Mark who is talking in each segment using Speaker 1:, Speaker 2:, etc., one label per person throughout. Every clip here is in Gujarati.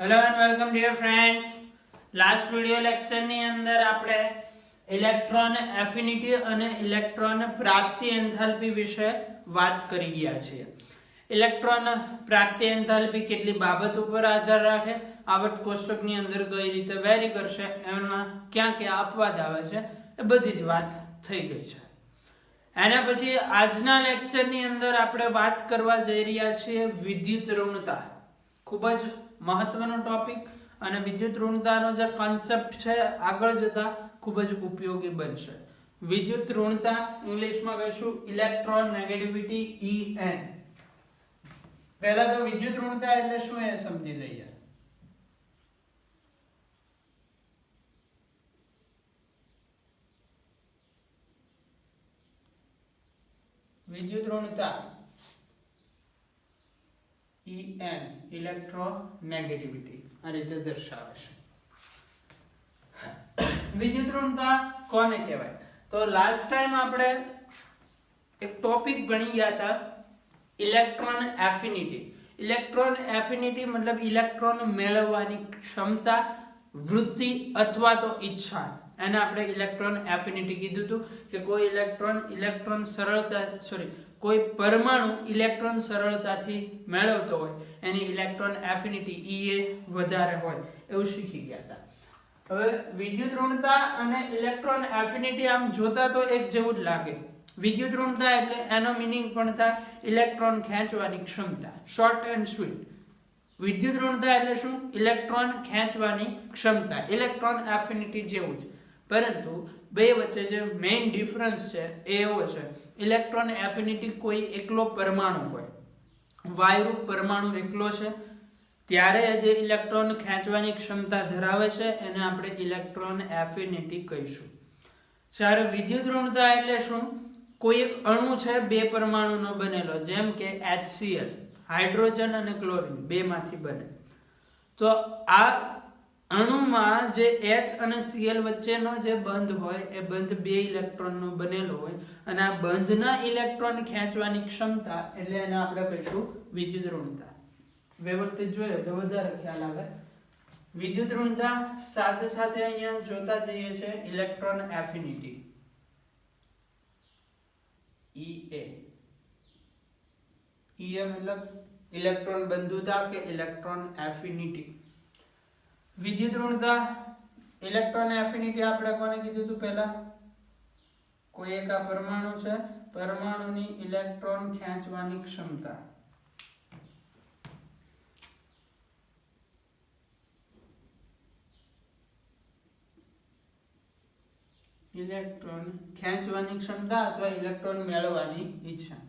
Speaker 1: Hello and welcome dear friends. Last video lecture ની અંદર આપણે ઇલેક્ટ્રોન એફિનિટી અને ઇલેક્ટ્રોન પ્રાપ્તિ એન્થાલ્પી વિશે વાત કરી ગયા છીએ. ઇલેક્ટ્રોન પ્રાપ્તિ એન્થાલ્પી કેટલી બાબત ઉપર આધાર રાખે, આવર્ત કોષ્ટકની અંદર કઈ રીતે વેરી કરશે, એમાં ક્યાં ક્યાં અપવાદ આવે છે, એ બધી જ વાત થઈ ગઈ છે. એના પછી આજના લેક્ચરની અંદર આપણે વાત કરવા જઈ રહ્યા છીએ વિદ્યુત ઋણતા. ખૂબ જ મહત્વનો ટોપિક અને વિદ્યુત ઋણતાનો જે કોન્સેપ્ટ છે આગળ જતા ખૂબ જ ઉપયોગી બનશે. વિદ્યુત ઋણતા ઇંગ્લિશમાં કહીશું ઇલેક્ટ્રોન નેગેટિવિટી EN. પહેલા તો વિદ્યુત ઋણતા એટલે શું એ સમજી લઈએ. વિદ્યુત ઋણતા EN ઇલેક્ટ્રોનેગેટિવિટી આ રીતે દર્શાવે છે. વિદ્યુત ઋણતા કોને કહેવાય? તો લાસ્ટ ટાઈમ આપણે એક ટોપિક ભણી ગયા હતા ઇલેક્ટ્રોન એફિનિટી. ઇલેક્ટ્રોન એફિનિટી મતલબ ઇલેક્ટ્રોન મેળવવાની ક્ષમતા, વૃત્તિ અથવા તો ઈચ્છા. એને આપણે ઇલેક્ટ્રોન એફિનિટી કીધું હતું કે કોઈ પરમાણુ ઇલેક્ટ્રોન સરળતાથી મેળવતો હોય એની ઇલેક્ટ્રોન એફિનિટી એ વધારે હોય એવું શીખી ગયા હતા. હવે વિદ્યુત ઋણતા અને ઇલેક્ટ્રોન એફિનિટી આમ જોતા તો એક જેવું જ લાગે. વિદ્યુત ઋણતા એટલે એનો મીનિંગ પણ થાય ઇલેક્ટ્રોન ખેંચવાની ક્ષમતા. Short and sweet. વિદ્યુત ઋણતા એટલે શું? ઇલેક્ટ્રોન ખેંચવાની ક્ષમતા. ઇલેક્ટ્રોન એફિનિટી જેવું જ, પરંતુ બે વચ્ચે જે મેઇન ડિફરન્સ છે એ એવો છે ઇલેક્ટ્રોન એફિનિટી કોઈ એકલો પરમાણુ હોય, વાયુરૂપ પરમાણુ એકલો છે ત્યારે જે ઇલેક્ટ્રોન ખેંચવાની ક્ષમતા ધરાવે છે એને આપણે ઇલેક્ટ્રોન એફિનિટી કહીશું. જ્યારે વિદ્યુત ઋણતા એટલે શું? કોઈ એક અણુ છે બે પરમાણુનો બનેલો, જેમ કે HCl, હાઇડ્રોજન અને ક્લોરીન બેમાંથી બને. તો આ અણુમાં જે H અને Cl વચ્ચેનો જે બંધ હોય એ બંધ બે ઇલેક્ટ્રોનનો બનેલો હોય અને આ બંધના ઇલેક્ટ્રોન ખેંચવાની ક્ષમતા એટલે એને આપણે કહીશું વિદ્યુત ઋણતા. વ્યવસ્થિત જોઈએ તો વધારે ખ્યાલ આવે. વિદ્યુત ઋણતા સાથે સાથે અહીંયા જોતા જઈએ છે ઇલેક્ટ્રોન એફિનિટી EA. મતલબ ઇલેક્ટ્રોન બંધુતા કે ઇલેક્ટ્રોન એફિનિટી. વિદ્યુત ઋણતા ઇલેક્ટ્રોન એફિનિટી આપણે કોને કીધું હતું પહેલા? કોઈ એક આ પરમાણુ છે, પરમાણુની ઇલેક્ટ્રોન ખેંચવાની ક્ષમતા. ઇલેક્ટ્રોન ખેંચવાની ક્ષમતા અથવા ઇલેક્ટ્રોન મેળવવાની ઈચ્છા.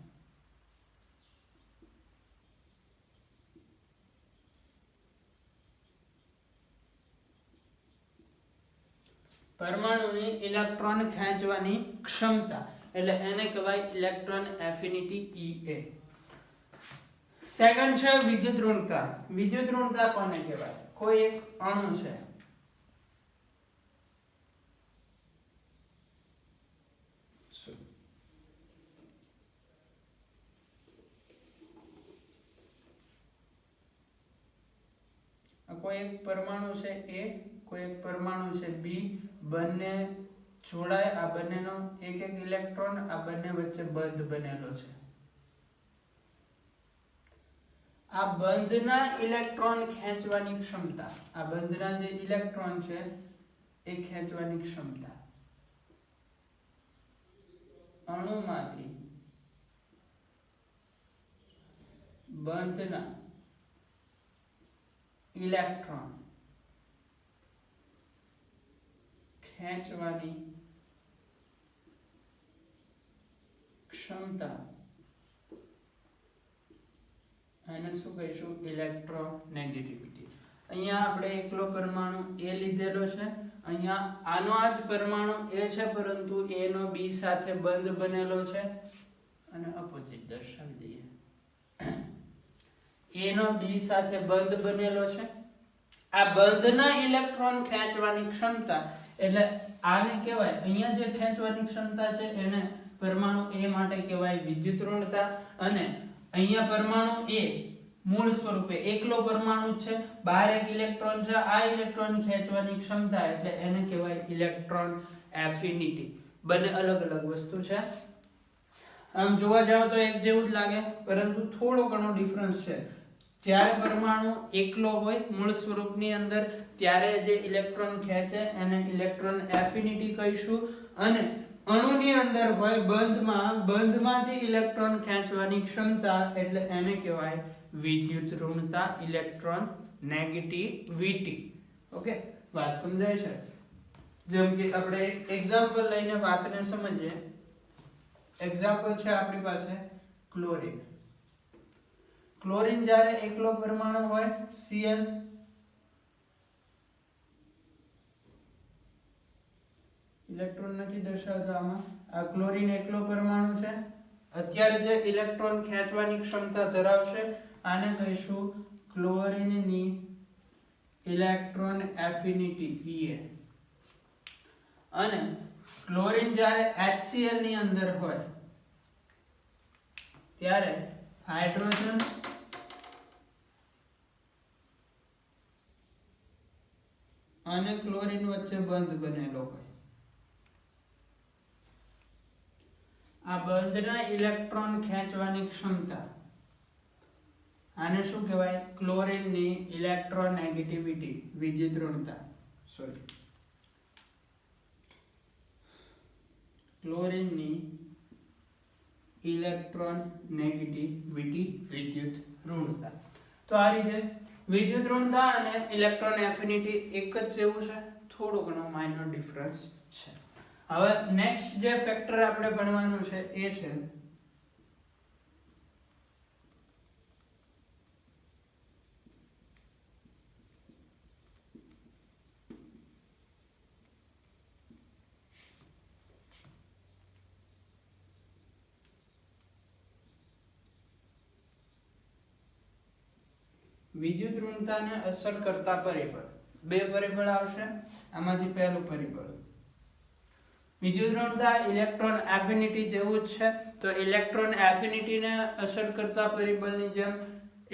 Speaker 1: પરમાણુની ઇલેક્ટ્રોન ખેંચવાની ક્ષમતા એટલે એને કહેવાય ઇલેક્ટ્રોન એફિનિટી EA. સેકન્ડ છે વિદ્યુત ઋણતા. વિદ્યુત ઋણતા કોને કહેવાય? કોઈ એક અણુ છે, કોઈ એક પરમાણુ છે A, કોઈ એક પરમાણુ છે B, બંને જોડાય, આ બંનેનો એક એક ઇલેક્ટ્રોન આ બંને વચ્ચે બંધ બનેલો છે. આ બંધના ઇલેક્ટ્રોન ખેંચવાની ક્ષમતા, આ બંધના જે ઇલેક્ટ્રોન છે એ ખેંચવાની ક્ષમતા અણુમાંથી બંધના ઇલેક્ટ્રોન ખેંચવાની ક્ષમતા એને શું કહીશું? ઇલેક્ટ્રોનેગેટિવિટી. અહીંયા આપણે એકલો પરમાણુ A લીધેલો છે, અહીંયા આનો આ જ પરમાણુ A છે પરંતુ A નો B સાથે બંધ બનેલો છે અને અપોઝિટ દર્શાવી દઈએ. A નો B સાથે બંધ બનેલો છે. આ બંધના ઇલેક્ટ્રોન ખેંચવાની ક્ષમતા એટલે આને કહેવાય, અહીંયા જે ખેંચવાની ક્ષમતા છે એને પરમાણુ A માટે કહેવાય વિદ્યુત ઋણતા અને અહીંયા પરમાણુ A મૂળ સ્વરૂપે એકલો પરમાણુ છે, બહાર એક ઇલેક્ટ્રોન છે, આ ઇલેક્ટ્રોન ખેંચવાની ક્ષમતા એટલે એને કહેવાય ઇલેક્ટ્રોન એફિનિટી. બંને અલગ અલગ વસ્તુ છે. આમ જોવા જાવ તો એક જેવું જ લાગે, પરંતુ થોડો ઘણો ડિફરન્સ છે. જ્યારે પરમાણુ એકલો હોય મૂળ સ્વરૂપની અંદર ત્યારે જે ઇલેક્ટ્રોન ખેંચે એને ઇલેક્ટ્રોન એફિનિટી કહીશું, અને અણુની અંદર હોય બંધમાંથી ઇલેક્ટ્રોન ખેંચવાની ક્ષમતા એટલે એને કહેવાય વિદ્યુત ઋણતા, ઇલેક્ટ્રોન નેગેટિવિટી. ઓકે, વાત સમજાય છે? જેમ કે આપણે એક એક્ઝામ્પલ લઈને વાતને સમજીએ. એક્ઝામ્પલ છે આપણી પાસે ક્લોરીન. ક્લોરીન જ્યારે એકલો પરમાણુ હોય Cl, ઇલેક્ટ્રોન નથી દર્શાવતો આમાં, આ ક્લોરીન એકલો પરમાણુ છે. અત્યારે જે ઇલેક્ટ્રોન ખેંચવાની ક્ષમતા ધરાવશે આને કહીશું ક્લોરીનની ઇલેક્ટ્રોન એફિનિટી Ea. અને ક્લોરીન જ્યારે HCl ની અંદર હોય ત્યારે હાઇડ્રોજન અને ક્લોરીન વચ્ચે બંધ બનેલો હોય. આ બંધના ઇલેક્ટ્રોન ખેંચવાની ક્ષમતા આને શું કહેવાય? ક્લોરીનની ઇલેક્ટ્રોનેગેટિવિટી, વિદ્યુત ઋણતા. ક્લોરીનની ઇલેક્ટ્રોન નેગેટિવિટી, વિદ્યુત ઋણતા. તો આ રીતે વિદ્યુત ઋણતા અને ઇલેક્ટ્રોન એફિનિટી એક જ જેવું છે, થોડો ઘણો માઇનર ડિફરન્સ છે. હવે નેક્સ્ટ જે ફેક્ટર આપણે ભણવાનું છે એ છે વિદ્યુત ઋણતાને અસર કરતા પરિબળ. બે પરિબળ આવશે, આમાંથી પહેલું પરિબળ વિદ્યુત ઋણતા ઇલેક્ટ્રોન એફિનિટી જેવું જ છે. તો ઇલેક્ટ્રોન એફિનિટીને અસર કરતા પરિબળની જેમ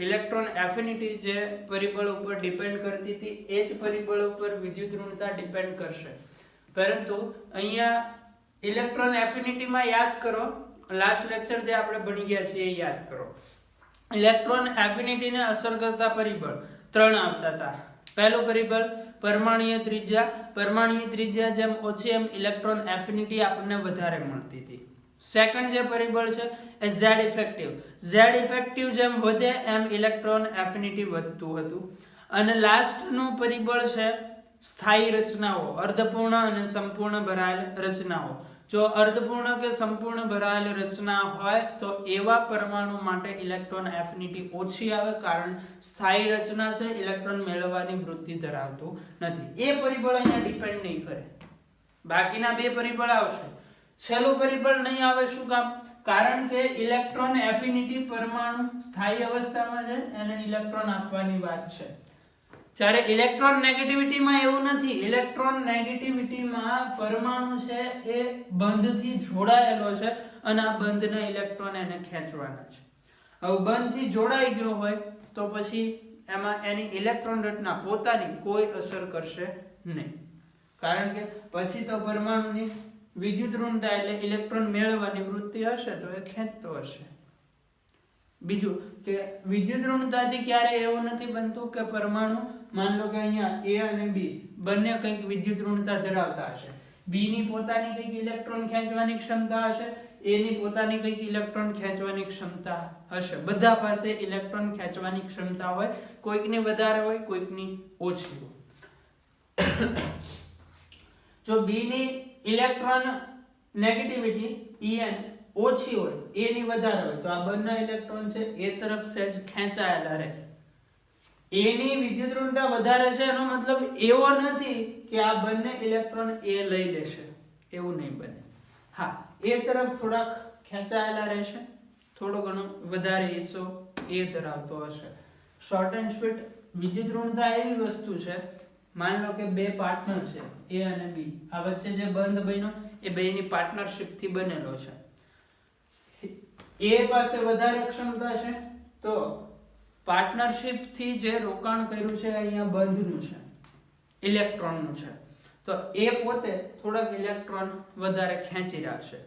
Speaker 1: ઇલેક્ટ્રોન એફિનિટી જે પરિબળ ઉપર ડિપેન્ડ કરતી હતી એ જ પરિબળ ઉપર વિદ્યુત ઋણતા ડિપેન્ડ કરશે. પરંતુ અહીંયા ઇલેક્ટ્રોન એફિનિટીમાં યાદ કરો, લાસ્ટ લેક્ચર જે આપણે ભણી ગયા છીએ એ યાદ કરો. ઇલેક્ટ્રોન એફિનિટીને અસર કરતા પરિબળ 3 આવતા હતા. પહેલું પરિબળ પરમાણુય ત્રિજ્યા. પરમાણુય ત્રિજ્યા જેમ ઓછી એમ ઇલેક્ટ્રોન એફિનિટી આપણને વધારે મળતી હતી. સેકન્ડ જે પરિબળ છે એ Z ઇફેક્ટિવ. Z ઇફેક્ટિવ જેમ વધે એમ ઇલેક્ટ્રોન એફિનિટી વધતું હતું. અને લાસ્ટનું પરિબળ છે સ્થાયી રચનાઓ, અર્ધપૂર્ણ અને સંપૂર્ણ ભરાયેલ રચનાઓ. જો અર્ધપૂર્ણ કે સંપૂર્ણ ભરાયેલ રચના હોય તો એવા પરમાણુ માટે ઇલેક્ટ્રોન એફિનિટી ઓછી આવે, કારણ સ્થાયી રચના છે, ઇલેક્ટ્રોન મેળવવાની વૃત્તિ ધરાવતું નથી. એ પરિબળ અહીંયા ડિપેન્ડ નહીં કરે. બાકીના બે પરિબળ આવશે. છેલ્લું પરિબળ નહીં આવે. શું કામ? કારણ કે ઇલેક્ટ્રોન એફિનિટી પરમાણુ સ્થાયી અવસ્થામાં છે અને ઇલેક્ટ્રોન આપવાની વાત છે. જ્યારે ઇલેક્ટ્રોન નેગેટિવિટીમાં એવું નથી. ઇલેક્ટ્રોન નેગેટિવિટીમાં પરમાણુ છે એ બંધથી જોડાયેલો છે અને આ બંધના ઇલેક્ટ્રોન એને ખેંચવાના છે. હવે બંધથી જોડાઈ ગયો હોય તો પછી એમાં એની ઇલેક્ટ્રોન રચના પોતાની કોઈ અસર કરશે નહીં, કારણ કે પછી તો પરમાણુની વિદ્યુત ઋણતા એટલે ઇલેક્ટ્રોન મેળવવાની વૃત્તિ હશે તો એ ખેંચતો હશે. બીજું કે વિદ્યુત ઋણતાથી ક્યારે એવું નથી બનતું કે પરમાણુ, માન લો કે અહીંયા A અને B બંને કંઈક વિદ્યુત ઋણતા ધરાવતા હશે. B ની પોતાની કંઈક ઇલેક્ટ્રોન ખેંચવાની ક્ષમતા હશે, A ની પોતાની કંઈક ઇલેક્ટ્રોન ખેંચવાની ક્ષમતા હશે. બધા પાસે ઇલેક્ટ્રોન ખેંચવાની ક્ષમતા હોય, કોઈકની વધારે હોય, કોઈકની ઓછી હોય. જો B ની ઇલેક્ટ્રોન નેગેટિવિટી En ઓછી હોય, A ની વધારે હોય, તો આ બંને ઇલેક્ટ્રોન છે એ તરફ સહેજ ખેંચાયેલા રહે. A ની વિદ્યુત ઋણતા વધારે છે એનો મતલબ એવો નથી કે આ બંને ઇલેક્ટ્રોન A લઈ લેશે, એવું નહીં બને. હા, A તરફ થોડાક ખેંચાયેલા રહેશે, થોડો ઘણો વધારે હિસ્સો A ધરાવતો હશે. શોર્ટ એન્ડ સ્વીટ વિદ્યુત ઋણતા એવી વસ્તુ છે, માન લો કે બે પાર્ટનર છે A અને B, આ વચ્ચે જે બંધ બન્યો એ બેની પાર્ટનરશિપ થી બનેલો છે. A પાસે વધારે ક્ષમતા છે તો પાર્ટનરશિપ થી જે રોકાણ કર્યું છે અહીંયા બંધનું છે, ઇલેક્ટ્રોનનું છે, તો એ પોતે થોડાક ઇલેક્ટ્રોન વધારે ખેંચી રાખશે.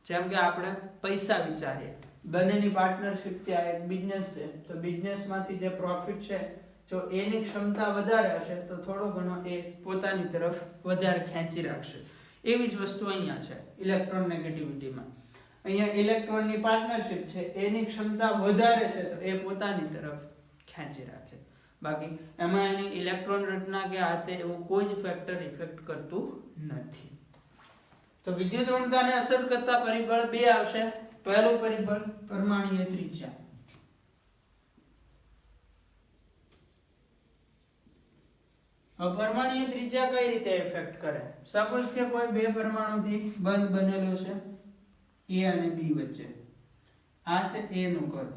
Speaker 1: જેમ કે આપણે પૈસા વિચારીએ, બંનેની પાર્ટનરશિપ ત્યાં એક બિઝનેસ છે, તો બિઝનેસમાંથી જે પ્રોફિટ છે જો એની ક્ષમતા વધારે હશે તો થોડો ઘણો એ પોતાની તરફ વધારે ખેંચી રાખશે. એવી જ વસ્તુ અહીંયા છે ઇલેક્ટ્રોન નેગેટિવિટીમાં. અહીંયા ઇલેક્ટ્રોનની પાર્ટનરશિપ છે, એની ક્ષમતા વધારે છે તો એ પોતાની તરફ ખેંચી રાખે. બાકી એમાં એની ઇલેક્ટ્રોન રચના કે આતે એવું કોઈ જ ફેક્ટર ઇફેક્ટ કરતું નથી. તો વિદ્યુત ઋણતાને અસર કરતા પરિબળ બે આવશે. પહેલું પરિબળ પરમાણુય ત્રિજ્યા. પરમાણુય ત્રિજ્યા કઈ રીતે ઇફેક્ટ કરે? સપોઝ કે કોઈ બે પરમાણુથી બંધ બનેલો છે A અને B વચ્ચે. આ છે A નું કદ,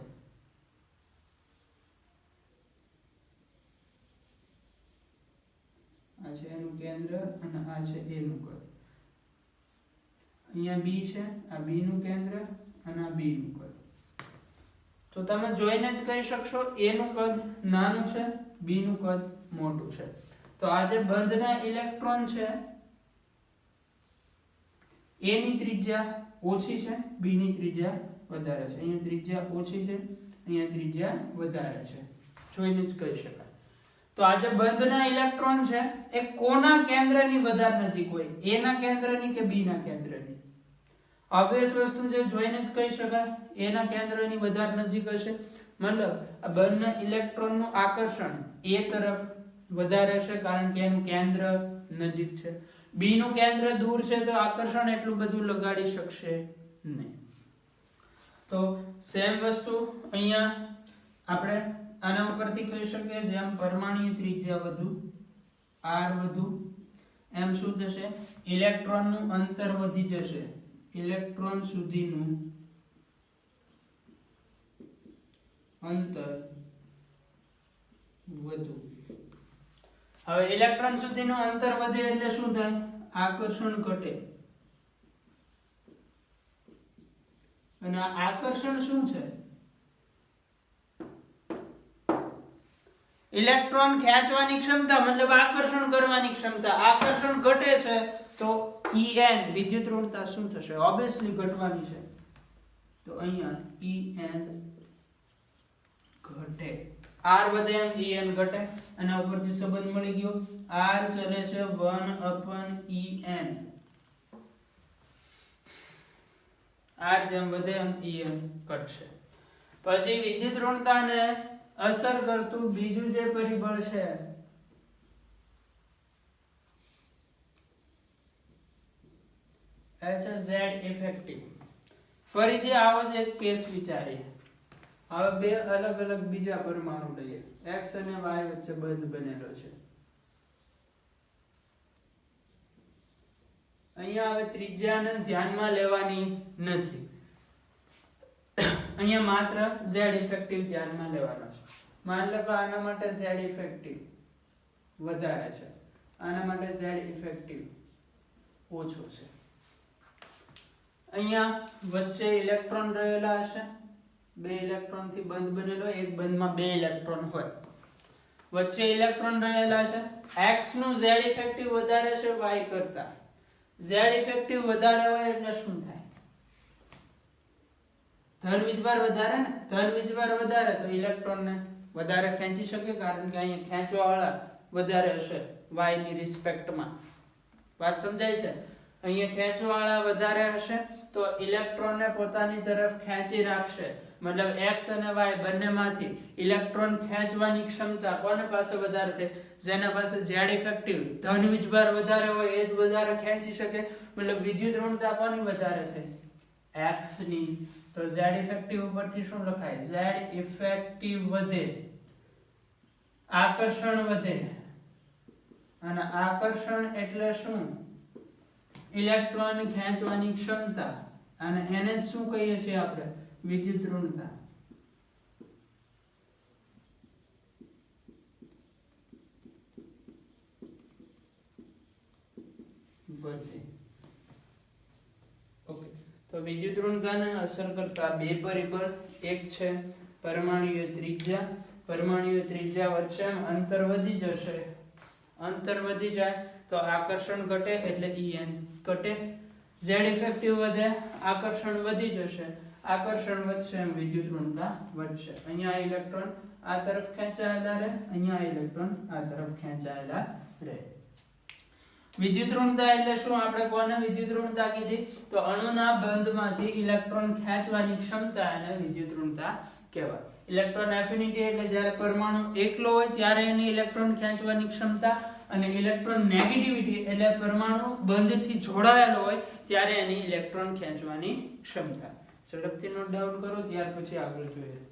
Speaker 1: આ છે એનું કેન્દ્ર અને આ છે A નું કદ. અહીંયા B છે, આ B નું કેન્દ્ર અને આ B નું કદ. તો તમે જોઈને જ કહી શકશો A નું કદ નાનું છે, B નું કદ મોટું છે. તો આ જે બંધના ઇલેક્ટ્રોન છે A ની ત્રિજ્યા ઓછી છે, B ની ત્રિજ્યા વધારે છે. અહીંયા ત્રિજ્યા ઓછી છે, અહીંયા ત્રિજ્યા વધારે છે, જોઈને જ કહી શકાય. તો આ જે બંધના ઇલેક્ટ્રોન છે એ કોના કેન્દ્રની વધારે નજીક હોય? A ના કેન્દ્રની કે B ના કેન્દ્રની? ઓબ્વિયસ વસ્તુ છે, જોઈને જ કહી શકાય A ના કેન્દ્રની વધારે નજીક હશે. મતલબ આ બંને ઇલેક્ટ્રોનનું આકર્ષણ A તરફ વધારે છે કારણ કે એનું કેન્દ્ર નજીક છે. B નું કેન્દ્ર દૂર છે તો આકર્ષણ એટલું બધું લગાડી શકશે નહીં. તો સેમ વસ્તુ અહીંયા આપણે આના ઉપરથી કહી શકીએ, જેમ પરમાણુય ત્રિજ્યા વધુ, R વધુ, એમ શું થશે? ઇલેક્ટ્રોનનું અંતર વધી જશે, ઇલેક્ટ્રોન સુધીનું અંતર વધુ. હવે ઇલેક્ટ્રોન સુધીનું અંતર વધે એટલે શું થાય? આકર્ષણ ઘટે. અને આ આકર્ષણ શું છે? ઇલેક્ટ્રોન ખેંચવાની ક્ષમતા, મતલબ આકર્ષણ કરવાની ક્ષમતા. આકર્ષણ ઘટે છે તો En વિદ્યુત ઋણતા શું થશે? ઓબ્વિયસલી ઘટવાની છે. તો અહીંયા En ઘટે. R વધે એમ En ઘટે. અને ઉપરથી સંબંધ મળી ગયો. R ચલે છે 1/En. R જેમ વધે એમ En ઘટશે. પછી વિદ્યુત ઋણતાને અસર કરતું બીજું જે પરિબળ છે એ છે Z ઇફેક્ટિવ. ફરીથી આવો જ એક કેસ વિચારીએ. હવે બે અલગ અલગ બીજા પરમાણુ લઈએ, X અને Y વચ્ચે બંધ બનેલો છે. અહીંયા હવે ત્રિજ્યાને ધ્યાનમાં લેવાની નથી, અહીંયા માત્ર Z ઇફેક્ટિવ ધ્યાનમાં લેવાનો છે. માની લો કે આના માટે Z ઇફેક્ટિવ વધારે છે, આના માટે Z ઇફેક્ટિવ ઓછો છે. અહીંયા વચ્ચે ઇલેક્ટ્રોન રહેલા હશે, બે ઇલેક્ટ્રોન થી બંધ બનેલો, એક બંધમાં બે ઇલેક્ટ્રોન હોય, વચ્ચે ઇલેક્ટ્રોન રહેલા છે. X નું Z ઇફેક્ટિવ વધારે છે Y કરતા. Z ઇફેક્ટિવ વધારે હોય એટલે શું થાય? ધન વીજભાર વધારે ને, ધન વીજભાર વધારે તો ઇલેક્ટ્રોન ને વધારે ખેંચી શકે, કારણ કે અહીંયા ખેંચવા વાળા વધારે હશે Y ની રિસ્પેક્ટમાં. વાત સમજાય છે? અહીંયા ખેંચવા વાળા વધારે હશે તો ઇલેક્ટ્રોન ને પોતાની તરફ ખેંચી રાખશે. મતલબ X અને Y બંનેમાંથી ઇલેક્ટ્રોન ખેંચવાની ક્ષમતા કોને પાસે વધારે છે? જેના પાસે Z ઇફેક્ટિવ ધન વીજભાર વધારે હોય એ જ વધારે ખેંચી શકે. મતલબ વિદ્યુત ઋણતા કોની વધારે છે? X ની. તો Z ઇફેક્ટિવ ઉપરથી શું લખાય? Z ઇફેક્ટિવ વધે, આકર્ષણ વધે. અને આકર્ષણ એટલે શું? ઇલેક્ટ્રોન ખેંચવાની ક્ષમતા. અને એને જ શું કહીએ છીએ આપણે? વિદ્યુત ઋણતા. વધે. ઓકે, તો વિદ્યુત ઋણતાને અસર કરતા બે પરિબળ, એક છે પરમાણુય ત્રિજ્યા વચ્ચે અંતર વધી જશે, અંતર વધી જાય તો આકર્ષણ ઘટે એટલે En ઘટે, z ઇફેક્ટિવ વધે, આકર્ષણ વધી જશે, આકર્ષણ વધશે એમ વિદ્યુત ઋણતા વધશે. અહીંયા ઇલેક્ટ્રોન આ તરફ ખેંચાયેલા રહે, અહીંયા ઇલેક્ટ્રોન આ તરફ ખેંચાયેલા રહે. વિદ્યુત ઋણતા એટલે શું? આપણે કોને વિદ્યુત ઋણતા કીધી? તો અણુના બંધમાંથી ઇલેક્ટ્રોન ખેંચવાની ક્ષમતા એને વિદ્યુત ઋણતા કહેવાય. ઇલેક્ટ્રોન એફિનિટી એટલે જ્યારે પરમાણુ એકલો હોય ત્યારે એની ઇલેક્ટ્રોન ખેંચવાની ક્ષમતા, અને ઇલેક્ટ્રોન નેગેટિવિટી એટલે પરમાણુ બંધથી જોડાયેલો હોય ત્યારે એની ઇલેક્ટ્રોન ખેંચવાની ક્ષમતા. ઝડપથી નોટ ડાઉન કરો, ત્યાર પછી આગળ જોઈએ.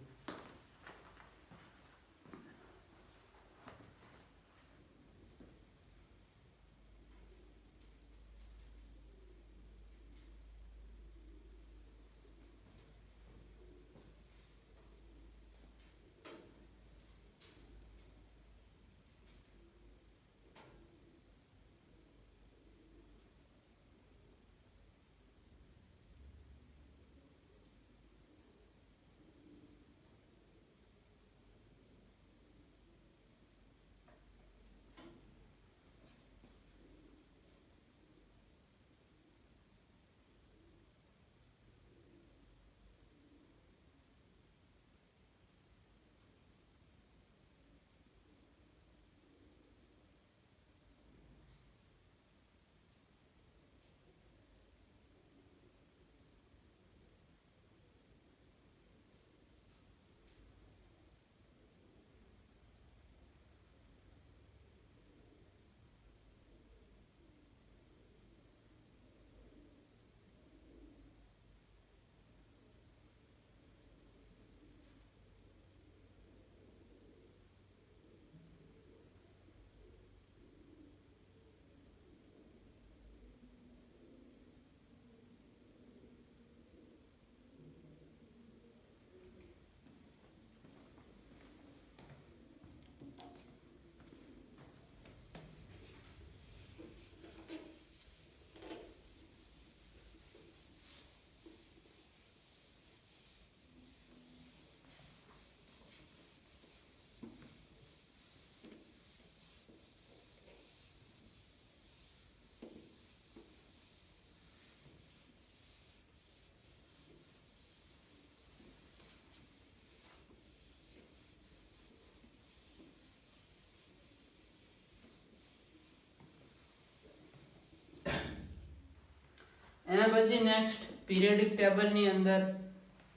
Speaker 1: એના પછી નેક્સ્ટ પીરિયોડિક ટેબલ ની અંદર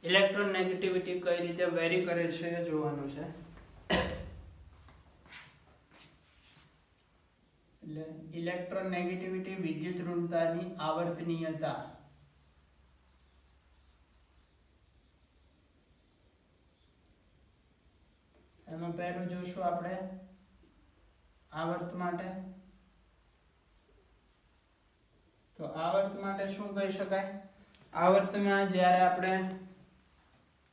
Speaker 1: ઇલેક્ટ્રોન નેગેટિવિટી કઈ રીતે વેરી કરે છે એ જોવાનું છે. એટલે ઇલેક્ટ્રોન નેગેટિવિટી વિદ્યુત ઋણતાની આવર્તનીયતા. એમાં પહેલું જોશું આપણે આવર્ત માટે. તો આવર્ત માટે શું કહી શકાય? આવર્તમાં જ્યારે આપણે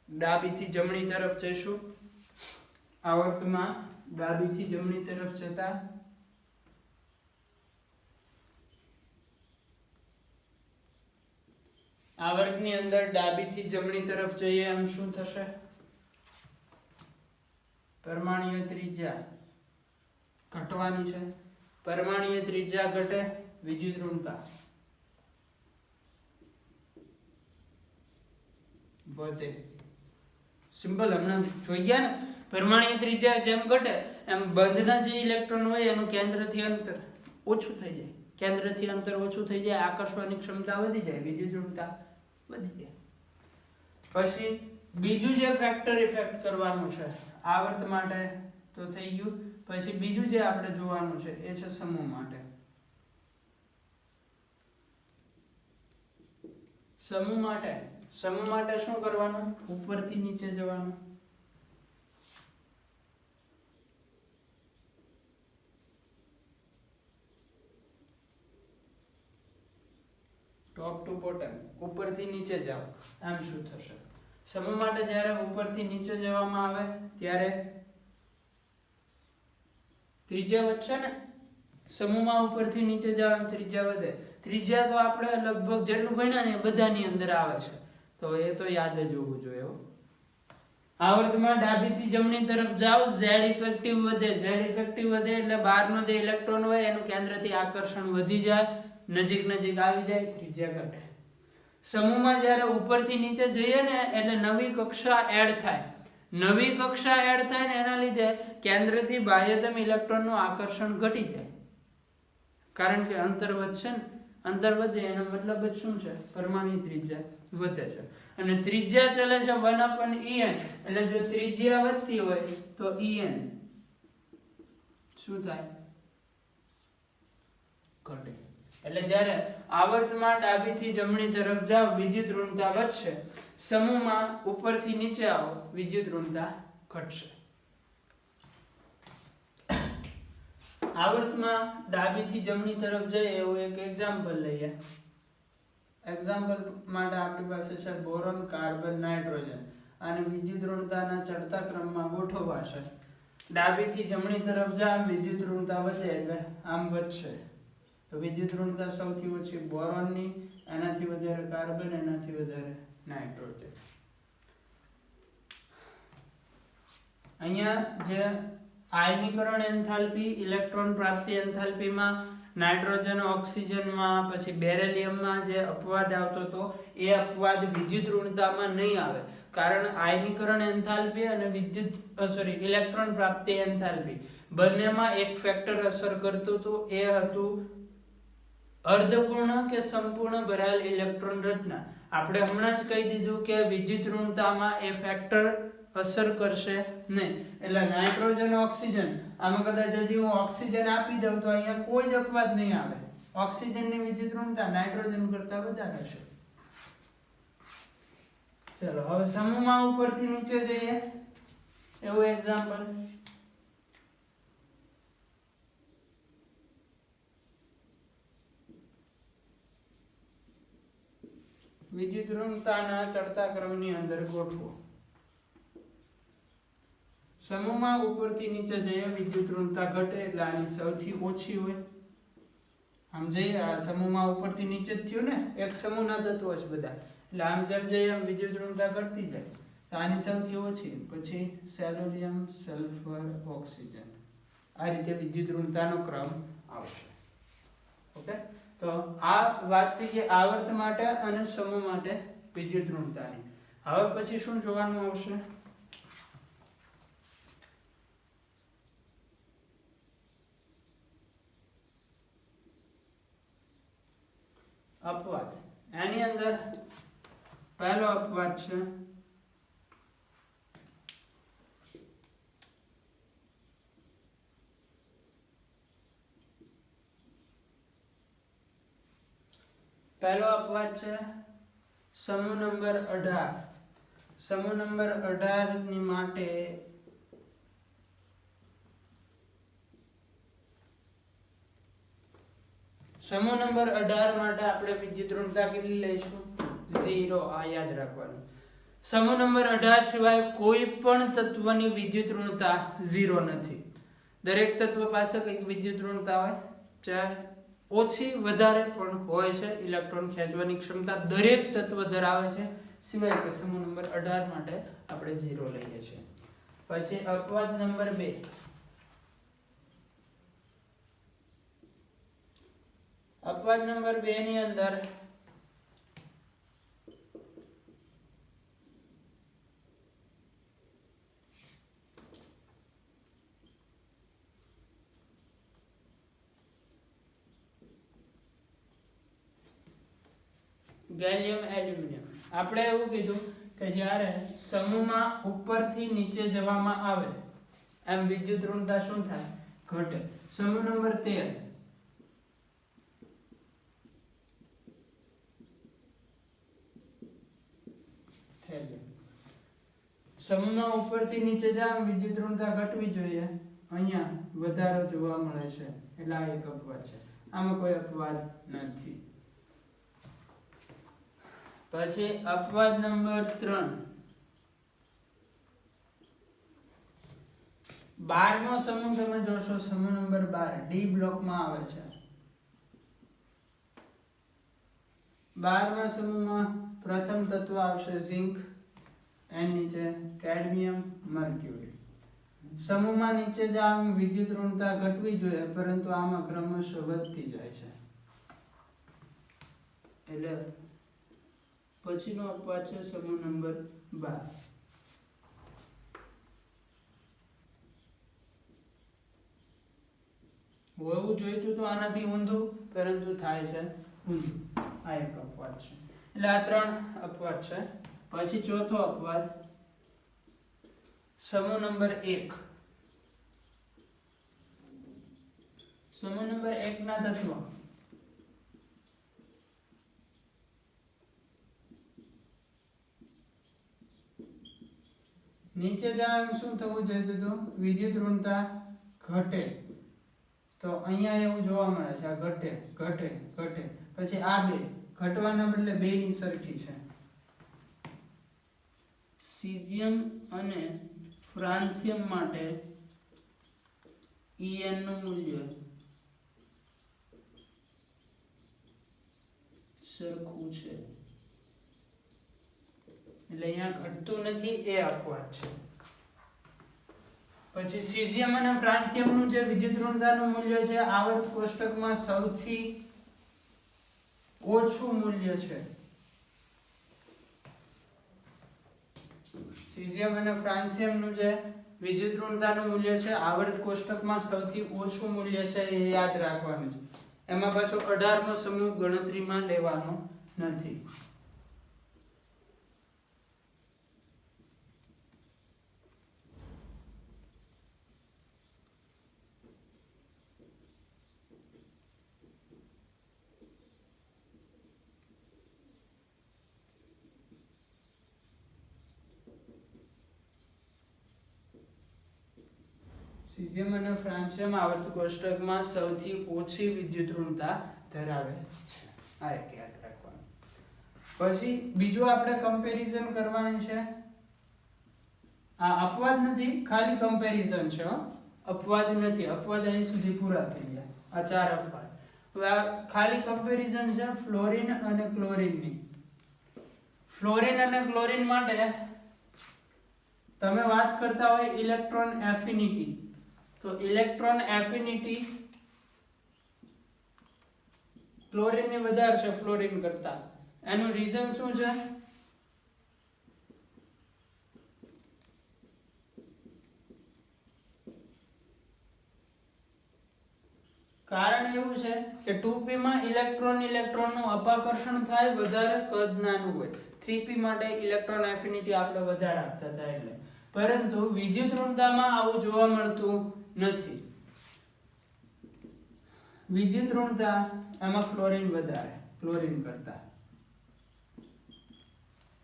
Speaker 1: ડાબીથી જમણી તરફ જઈશું, આવર્તમાં ડાબીથી જમણી તરફ જતા આવર્તની અંદર ડાબીથી જમણી તરફ જઈએ એમ શું થશે? પરમાણુય ત્રિજ્યા ઘટવાની છે. પરમાણુય ત્રિજ્યા ઘટે, વિદ્યુત ઋણતા વધે. સિમ્પલ, હમણાં જોઈ ગયા ને, પરમાણુય ત્રિજ્યા જેમ ઘટે એમ બંધના જે ઇલેક્ટ્રોન હોય એનું કેન્દ્રથી અંતર ઓછું થઈ જાય. કેન્દ્રથી અંતર ઓછું થઈ જાય, આકર્ષવાની ક્ષમતા વધી જાય, વિદ્યુત ઋણતા વધી જાય. પછી બીજું જે ફેક્ટર ઇફેક્ટ કરવાનું છે આવર્ત માટે તો થઈ ગયું. પછી બીજું જે આપણે જોવાનું છે એ છે સમૂહ માટે. સમૂહ માટે શું કરવાનું? ઉપરથી નીચે જવાનું. ટોપ ટુ બોટમ, ઉપરથી નીચે જાઓ. આમ શું થશે? સમૂહ માટે જ્યારે ઉપરથી નીચે જવામાં આવે ત્યારે ત્રિજ્યા વધશે ને. સમૂહમાં ઉપરથી નીચે જાવ ત્રિજ્યા વધે. ત્રિજ્યા તો આપણે લગભગ જેટલું ભણ્યા ને બધાની અંદર આવે છે, તો એ તો યાદ જ હોવું જોઈએ. આવર્તમાં ડાબીથી જમણી તરફ જાવ, ઝેડ ઇફેક્ટિવ વધે. ઝેડ ઇફેક્ટિવ વધે એટલે બહારનો જે ઇલેક્ટ્રોન હોય એનું કેન્દ્રથી આકર્ષણ વધી જાય, નજીક નજીક આવી જાય, ત્રિજ્યા ઘટે. સમૂહમાં જ્યારે ઉપરથી નીચે જઈએ ને એટલે નવી કક્ષા એડ થાય. નવી કક્ષા એડ થાય ને એના લીધે કેન્દ્રથી બાહ્યતમ ઇલેક્ટ્રોનનું આકર્ષણ ઘટી જાય, કારણ કે અંતર વધશે ને. અંતર વધે એનો મતલબ જ શું છે? પરમાણુ ત્રિજ્યા વધે છે. અને ત્રિજ્યા ચલે છે 1/En, એટલે જો ત્રિજ્યા વધતી હોય તો En શું થાય? ઘટે. એટલે જ્યારે આવર્તમાં ડાબીથી જમણી તરફ જાવ વિદ્યુત ઋણતા વધશે, સમૂહમાં ઉપરથી નીચે આવો વિદ્યુત ઋણતા ઘટશે. આવર્તમાં ડાબીથી જમણી તરફ જઈએ એવું એક એક્ઝામ્પલ લઈએ. એક્ઝામ્પલ માટે આપણી પાસે છે બોરોન, કાર્બન, નાઇટ્રોજન. અને વિદ્યુત ઋણતાના ચડતા ક્રમમાં ગોઠવવાશે. ડાબીથી જમણી તરફ જાવ વિદ્યુત ઋણતા વધે એટલે આમ વધશે. તો વિદ્યુત ઋણતા સૌથી ઓછી બોરોનની, એનાથી વધારે કાર્બન, એનાથી વધારે નાઇટ્રોજન. અહીંયા જે આયનીકરણ એન્થાલ્પી, ઇલેક્ટ્રોન પ્રાપ્તિ એન્થાલ્પીમાં નાઇટ્રોજન, ઓક્સિજનમાં, પછી બેરેલિયમમાં જે અપવાદ આવતો હતો એ અપવાદ વિદ્યુત ઋણતામાં નહીં આવે, કારણ આયનીકરણ એન્થાલ્પી અને ઇલેક્ટ્રોન પ્રાપ્તિ એન્થાલ્પી બંનેમાં એક ફેક્ટર અસર કરતું હતું, એ હતું અર્ધપૂર્ણ કે સંપૂર્ણ ભરાયેલ ઇલેક્ટ્રોન રચના. આપણે હમણાં જ કહી દીધું કે વિદ્યુત ઋણતામાં એ ફેક્ટર અસર કરશે નહીં. એટલે નાઇટ્રોજન, ઓક્સિજન, આમાં કદાચ હજી હું ઓક્સિજન આપી દઉં તો અહીંયા કોઈ જ અપવાદ નહીં આવે. ઓક્સિજનની વિદ્યુત ઋણતા નાઇટ્રોજન કરતા વધારે હશે. ચલો હવે સમૂહમાં ઉપરથી નીચે જઈએ એવું એક્ઝામ્પલ. વિદ્યુત ઋણતાના ચડતા ક્રમની અંદર ગોઠવો. સમૂહમાં ઉપરથી નીચે જઈએ વિદ્યુત ઋણતા ઘટે એટલે આની સૌથી ઓછી હોય. આમ જઈએ આ સમૂહમાં ઉપરથી નીચે જ થયું ને, એક સમૂહના તત્વો છે બધા, એટલે આમ જેમ જઈએ આમ વિદ્યુત ઋણતા ઘટતી જાય. તો આની સૌથી ઓછી, પછી સેલોરિયમ, સલ્ફર, ઓક્સિજન. આ રીતે વિદ્યુત ઋણતાનો ક્રમ આવશે. ઓકે, તો આ વાત થઈ ગઈ આવર્ત માટે અને સમૂહ માટે વિદ્યુત ઋણતાની. હવે પછી શું જોવાનું આવશે? અપવાદ. એની અંદર પહેલો અપવાદ છે સમૂહ નંબર 18. સમૂહ નંબર 18 ની માટે સમૂહ નંબર 18 માટે આપણે વિદ્યુત ઋણતા કેટલી લઈશું? 0. આ યાદ રાખવાનું. સમૂહ નંબર 18 સિવાય કોઈ પણ તત્વની વિદ્યુત ઋણતા 0 નથી. દરેક તત્વ પાસે કંઈક વિદ્યુત ઋણતા હોય, ચાહે ઓછી વધારે પણ હોય છે. ઇલેક્ટ્રોન ખેંચવાની ક્ષમતા દરેક તત્વ ધરાવે છે, સિવાય કે સમૂહ નંબર 18 માટે આપણે 0 લઈએ છીએ. પછી અપવાદ નંબર 2. અપવાદ નંબર 2 ની અંદર ગેલિયમ, એલ્યુમિનિયમ. આપણે એવું કીધું કે જ્યારે સમૂહમાં ઉપરથી નીચે જવામાં આવે એમ વિદ્યુત ઋણતા શું થાય? ઘટે. સમૂહ નંબર 13. સમૂહમાં ઉપરથી નીચે જાવ વિદ્યુત ઋણતા ઘટવી જોઈએ, અહીંયા વધારો જોવા મળે છે, એટલે આ એક અપવાદ છે. આમાં કોઈ અપવાદ નથી. પછી અપવાદ નંબર 3. 12મો સમૂહ તમે જોશો, સમૂહ નંબર 12 ડી બ્લોકમાં આવે છે. 12મા સમૂહમાં પ્રથમ તત્વ આવશે ઝિંક, એન નીચે કેડમિયમ મર્ક્યુરી. સમૂહમાં નીચે જ આમ વિદ્યુત ઋણતા ઘટવી જોઈએ, પરંતુ આમાં ક્રમશઃ વધતી જાય છે. એટલે પછીનો અપવાદ છે સમૂહ નંબર 12. હોવું જોઈતું તો આનાથી ઊંધું, પરંતુ થાય છે ઊંધું. આ એક અપવાદ છે. એટલે આ 3 અપવાદ છે. પછી ચોથો અપવાદ સમૂહ નંબર 1. સમૂહ નંબર 1 ના તત્વો નીચે જામ શું થવું જોઈએ તો વિદ્યુત ઋણતા ઘટે. તો અહીંયા એવું જોવા મળે છે, આ ઘટે ઘટે ઘટે. પછી આ બે ઘટવાના બદલે બે ની સરખી છે. સીઝિયમ અને ફ્રાન્સિયમ માટે En નું મૂલ્ય સરખું છે. એટલે અહીંયા ઘટતું નથી, એ અપવાદ છે. પછી સીઝિયમ અને ફ્રાન્સિયમ નું જે વિદ્યુત ઋણતાનું મૂલ્ય છે, આવર્ત કોષ્ટકમાં સૌથી ઓછું મૂલ્ય છે. સીઝિયમ અને ફ્રાન્સિયમ નું જે વિદ્યુત ઋણતાનું મૂલ્ય છે, આવર્ત કોષ્ટકમાં સૌથી ઓછું મૂલ્ય છે, એ યાદ રાખવાનું છે. એમાં પાછો 18મો સમૂહ ગણતરીમાં લેવાનો નથી. સીઝિયમ અને ફ્રાન્સિયમ આવર્ત કોષ્ટકમાં સૌથી ઓછી વિદ્યુત ઋણતા ધરાવે છે. આ એક યાદ રાખવાનું. પછી બીજું આપણે કમ્પેરિઝન કરવાની છે. આ અપવાદ નથી, ખાલી કમ્પેરિઝન છે. અપવાદ નથી. અપવાદ અહીં સુધી પૂરા થઈ ગયા. આ 4 અપવાદ. હવે આ ખાલી કમ્પેરિઝન છે ફ્લોરિન અને ક્લોરિનની. ફ્લોરિન અને ક્લોરિન માટે તમે વાત કરતા હોય ઇલેક્ટ્રોન એફિનિટી, તો ઇલેક્ટ્રોન એફિનિટી ક્લોરિન ની વધારે છે ફ્લોરિન કરતા. એનું રીઝન શું છે? કારણ એવું છે કે 2p માં ઇલેક્ટ્રોન નું અપાકર્ષણ થાય, વધારે કદ નાનું હોય. 3p માટે ઇલેક્ટ્રોન એફિનિટી આપણે વધારે આપતા હતા એટલે. પરંતુ વિદ્યુત ઋણતામાં આવું જોવા મળતું નથી. વિદ્યુત ઋણતા એમાં ફ્લોરિન વધારે ક્લોરિન કરતા.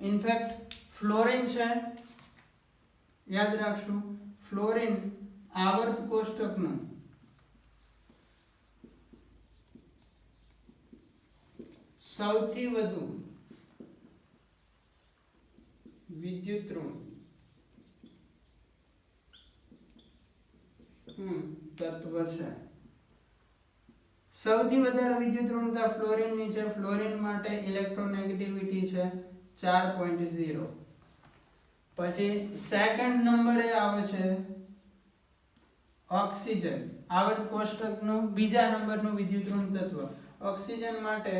Speaker 1: ઇનફેક્ટ ફ્લોરિન છે, યાદ રાખશું, ફ્લોરિન આવર્ત કોષ્ટકનું સૌથી વધુ વિદ્યુત ઋણ તત્વ છે. સૌથી વધારે વિદ્યુત ઋણતા ફ્લોરિન ની છે. ફ્લોરિન માટે ઇલેક્ટ્રોનેગેટિવિટી છે 4.0. પછી સેકન્ડ નંબરે આવે છે ઓક્સિજન. આવર્ત કોષ્ટકનું બીજા નંબરનું વિદ્યુત ઋણ તત્વ. ઓક્સિજન માટે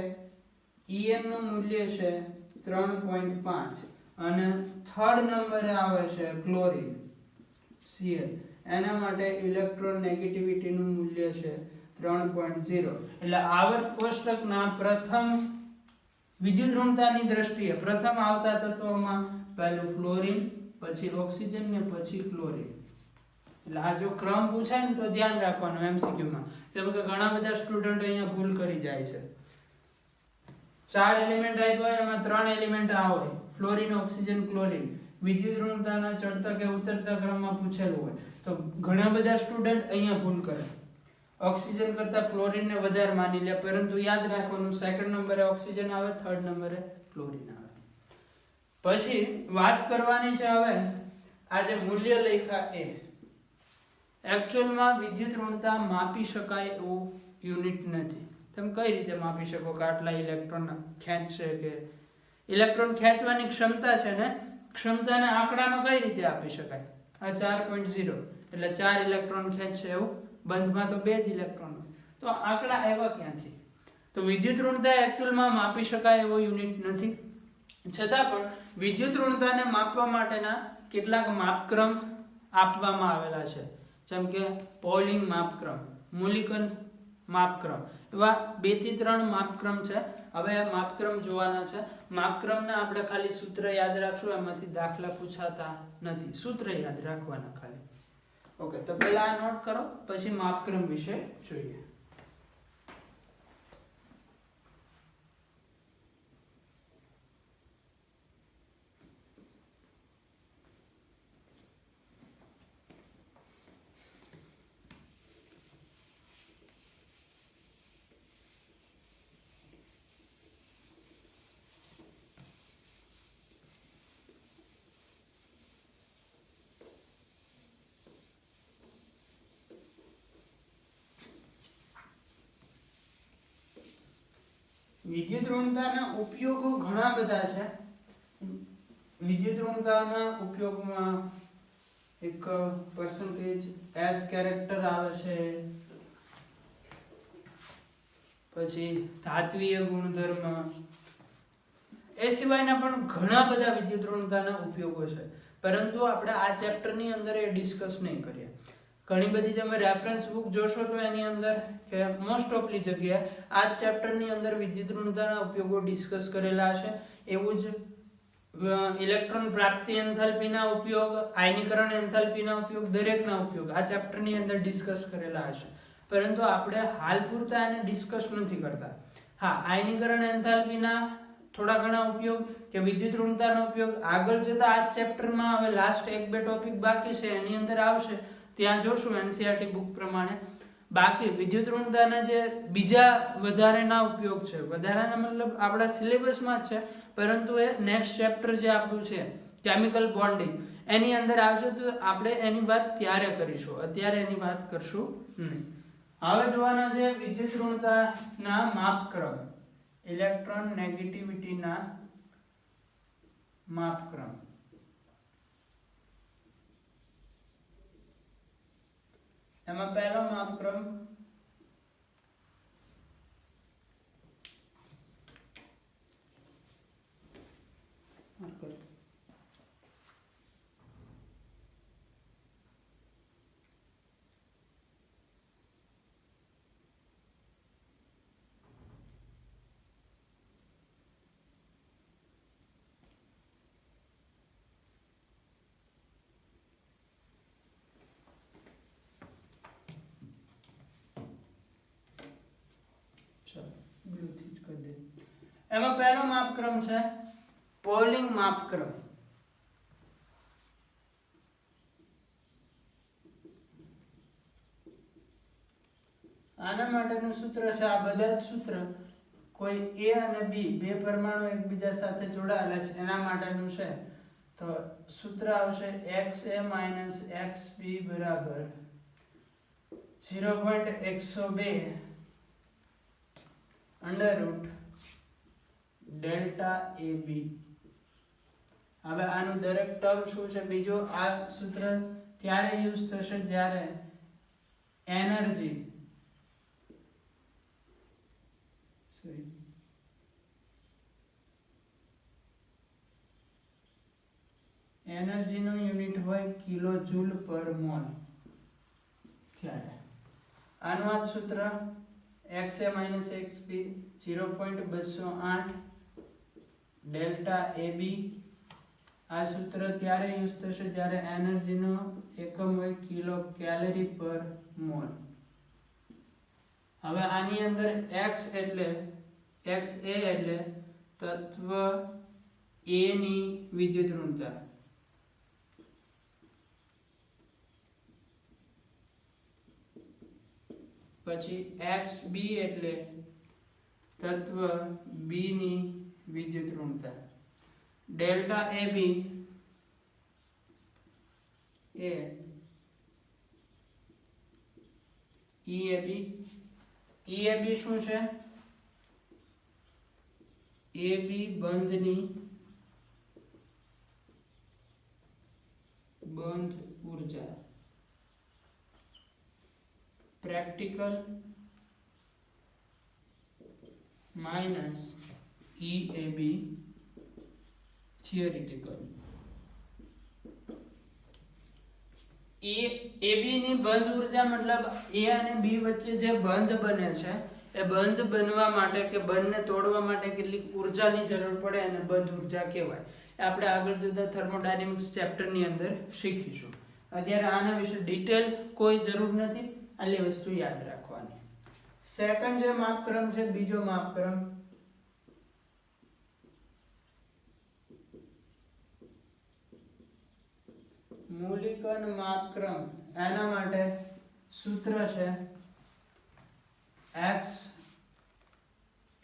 Speaker 1: En નું મૂલ્ય છે 3.5 અને થર્ડ નંબરે આવે છે ક્લોરિન Cl. એના માટે ઇલેક્ટ્રોન નેગેટિવિટી નું મૂલ્ય છે 3.0. એટલે આવર્ત કોષ્ટકના પ્રથમ વિદ્યુત ઋણતાની દ્રષ્ટિએ પ્રથમ આવતા તત્વોમાં પહેલું ફ્લોરિન, પછી ઓક્સિજન ને પછી ક્લોરિન. એટલે આ જો ક્રમ પૂછાય ને તો ધ્યાન રાખવાનું એમસીક્યુમાં, કેમ કે ઘણા બધા સ્ટુડન્ટ અહીંયા ભૂલ કરી જાય છે. 4 એલિમેન્ટ આપ્યા હોય, એમાં 3 એલિમેન્ટ આ હોય, ફ્લોરિન, ઓક્સિજન, ક્લોરિન. વિદ્યુત ઋણતાના ચડતા કે ઉતરતા ક્રમમાં પૂછેલું હોય તો ઘણા બધા સ્ટુડન્ટ અહીંયા ભૂલ કરે. ઓક્સિજન કરતા ક્લોરિન ને વધારે માની લે, પરંતુ યાદ રાખવાનું સેકન્ડ નંબરે ઓક્સિજન આવે, થર્ડ નંબરે ક્લોરિન આવે. પછી વાત કરવાની છે હવે આ જે મૂલ્ય લખ્યા એ એકચ્યુઅલમાં વિદ્યુત ઋણતા માપી શકાય એવું યુનિટ નથી. તમે કઈ રીતે માપી શકો કે આટલા ઇલેક્ટ્રોન ખેંચશે? કે ઇલેક્ટ્રોન ખેંચવાની ક્ષમતા છે ને ક્ષમતાને આંકડામાં કઈ રીતે આપી શકાય? આ 4.0 એટલે 4 ઇલેક્ટ્રોન ખેંચશે એવું, બંધમાં તો 2 જ ઇલેક્ટ્રોન હોય, તો આંકડા આવ્યા ક્યાંથી? તો વિદ્યુત ઋણતા એકચ્યુઅલમાં માપી શકાય એવો યુનિટ નથી, છતાં પણ વિદ્યુત ઋણતાને માપવા માટેના કેટલાક માપક્રમ આપવામાં આવેલા છે, જેમ કે પોલિંગ માપક્રમ, મુલિકન માપક્રમ, એવા 2 થી 3 માપક્રમ છે. હવે આ માપક્રમ જોવાના છે. માપક્રમના આપણે ખાલી સૂત્ર યાદ રાખશું, એમાંથી દાખલા પૂછાતા નથી, સૂત્ર યાદ રાખવાના ખાલી. ઓકે, તો પહેલા આ નોટ કરો, પછી માપક્રમ વિશે જોઈએ. વિદ્યુત ઋણતાના ઉપયોગો ઘણા બધા છે. વિદ્યુત ઋણતાના ઉપયોગમાં એક પર્સન્ટેજ એસ કેરેક્ટર આવે છે, પછી ધાત્વીય ગુણધર્મ, એ સિવાયના પણ ઘણા બધા વિદ્યુત ઋણતાના ઉપયોગો છે, પરંતુ આપણે આ ચેપ્ટરની અંદર એ ડિસ્કસ નહીં કરીએ. ઘણી બધી તમે રેફરન્સ બુક જોશો તો એની અંદર કે મોસ્ટ ઓફલી જગ્યાએ આ ચેપ્ટરની અંદર વિદ્યુત ઋણતાના ઉપયોગો ડિસ્કસ કરેલા છે. એવું જ ઇલેક્ટ્રોન પ્રાપ્તિ એન્થાલ્પીના ઉપયોગ, આયનીકરણ એન્થાલ્પીના ઉપયોગ, દરેકના ઉપયોગ આ ચેપ્ટરની અંદર ડિસ્કસ કરેલા હશે, પરંતુ આપણે હાલ પૂરતા એને ડિસ્કસ નથી કરતા. હા, આયનીકરણ એન્થાલ્પીના થોડા ઘણા ઉપયોગ કે વિદ્યુત ઋણતાનો ઉપયોગ આગળ જતા આ ચેપ્ટરમાં, હવે લાસ્ટ 1-2 ટોપિક બાકી છે એની અંદર આવશે, ત્યાં જોશું એનસીઈઆરટી બુક પ્રમાણે. બાકી વિદ્યુત ઋણતાના જે બીજા વધારેના ઉપયોગ છે, વધારાના મતલબ આપણા સિલેબસમાં જ છે, પરંતુ એ નેક્સ્ટ ચેપ્ટર જે આપણું છે કેમિકલ બોન્ડિંગ, એની અંદર આવશે, તો આપણે એની વાત ત્યારે કરીશું, અત્યારે એની વાત કરશું નહીં. હવે જોવાના છે વિદ્યુત ઋણતાના માપક્રમ, ઇલેક્ટ્રોન નેગેટિવિટીના માપક્રમ. એમાં પહેલો માપક્રમ એમાં પહેલો માપક્રમ છે પોલિંગ માપક્રમ. આના માટેનું સૂત્ર છે, આ બધા જ સૂત્ર કોઈ A અને B બે પરમાણુ એકબીજા સાથે જોડાયેલા છે એના માટેનું છે. તો સૂત્ર આવશે XA - XB બરાબર 0.102 √ ડેલ્ટા AB. હવે આનું દરેક ટર્મ શું છે બીજો, આ સૂત્ર ત્યારે યુઝ થશે જ્યારે એનર્જી નો યુનિટ હોય કિલો જૂલ પર મોલ, ત્યારે આનું આ સૂત્ર XA - XB 0.208 ડેલ્ટા AB. આ સૂત્ર ત્યારે યુઝ થશે જ્યારે એનર્જીનો એકમ હોય કિલો કેલરી પર મોલ. હવે આની અંદર X એટલે XA એટલે તત્વ A ની વિદ્યુત ઋણતા, પછી XB એટલે તત્વ B ની વિદ્યુત ઋણતા, ડેલ્ટા AB એ EAB શું છે? AB બંધની બંધ ઉર્જા practical minus EAB theoretical. AB ની બંધ ઉર્જા મતલબ A અને B વચ્ચે જે બંધ બને છે એ બંધ બનવા માટે કે બંધને તોડવા માટે કેટલી ઉર્જાની જરૂર પડે અને બંધ ઉર્જા કહેવાય. આપણે આગળ જતા થર્મોડાયનેમિક્સ ચેપ્ટરની અંદર શીખીશું. અત્યારે આના વિશે ડિટેલ કોઈ જરૂર નથી, આટલી વસ્તુ યાદ રાખવાની. સેકન્ડ જે માપક્રમ છે, બીજો માપક્રમ મૂલિકન માપક્રમ. એના માટે સૂત્ર છે x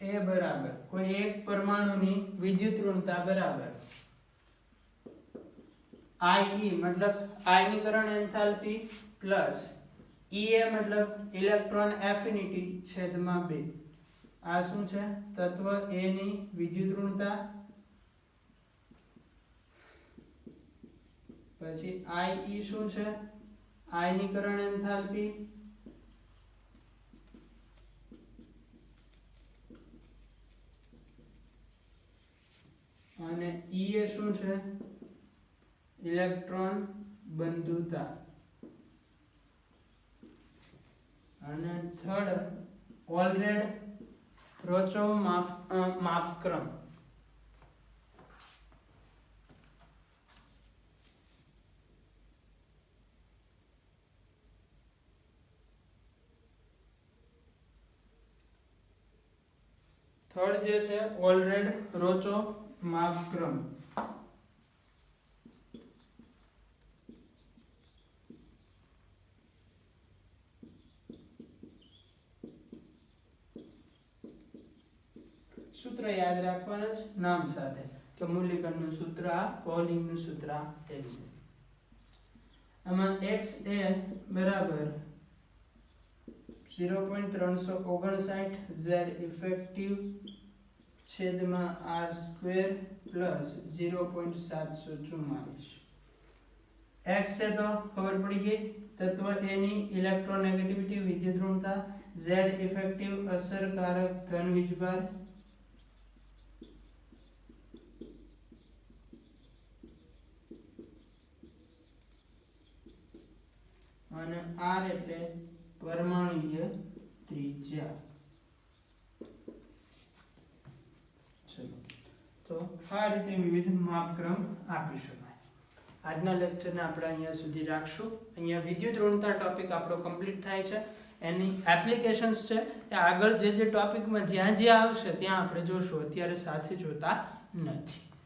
Speaker 1: a બરાબર કોઈ એક પરમાણુની વિદ્યુત ઋણતા બરાબર IE મતલબ આયનીકરણ એન્થાલ્પી પ્લસ EA મતલબ ઇલેક્ટ્રોન એફિનિટી છેદમાં 2. આ શું છે? તત્વ A ની વિદ્યુત ઋણતા પછી IE શું છે? આયનીકરણ એન્થાલ્પી અને EA શું છે? ઇલેક્ટ્રોન બંધુતા. અને થર્ડ ઓલરેડ-રોચોવ માપક્રમ. થર્ડ જે છે ઓલરેડ-રોચોવ માપક્રમ. સૂત્ર યાદ રાખવાના છે નામ સાથે કે મૂલ્યાંકનનું સૂત્ર આ, પોલિંગનું સૂત્ર આ. આમાં x એ બરાબર 0.359 z ઇફેક્ટિવ છેદમાં r સ્ક્વેર પ્લસ 0.744. x છે તો ખબર પડી ગઈ, તત્વ A ની ઇલેક્ટ્રોનેગેટિવિટી વિદ્યુત ઋણતા, z ઇફેક્ટિવ અસરકારક ધન વીજભાર, અને r એટલે પરમાણુય ત્રિજ્યા. તો આ રીતે વિવિધ માપક્રમ આપી શકાય. આજના લેક્ચરને આપણે અહીંયા સુધી રાખશું. અહીંયા વિદ્યુત ઋણતા ટોપિક આપણો કમ્પ્લીટ થાય છે. એની એપ્લિકેશન્સ છે એ આગળ જે ટોપિકમાં જ્યાં આવશે ત્યાં આપણે જોશું, અત્યારે સાથે જોતા નથી.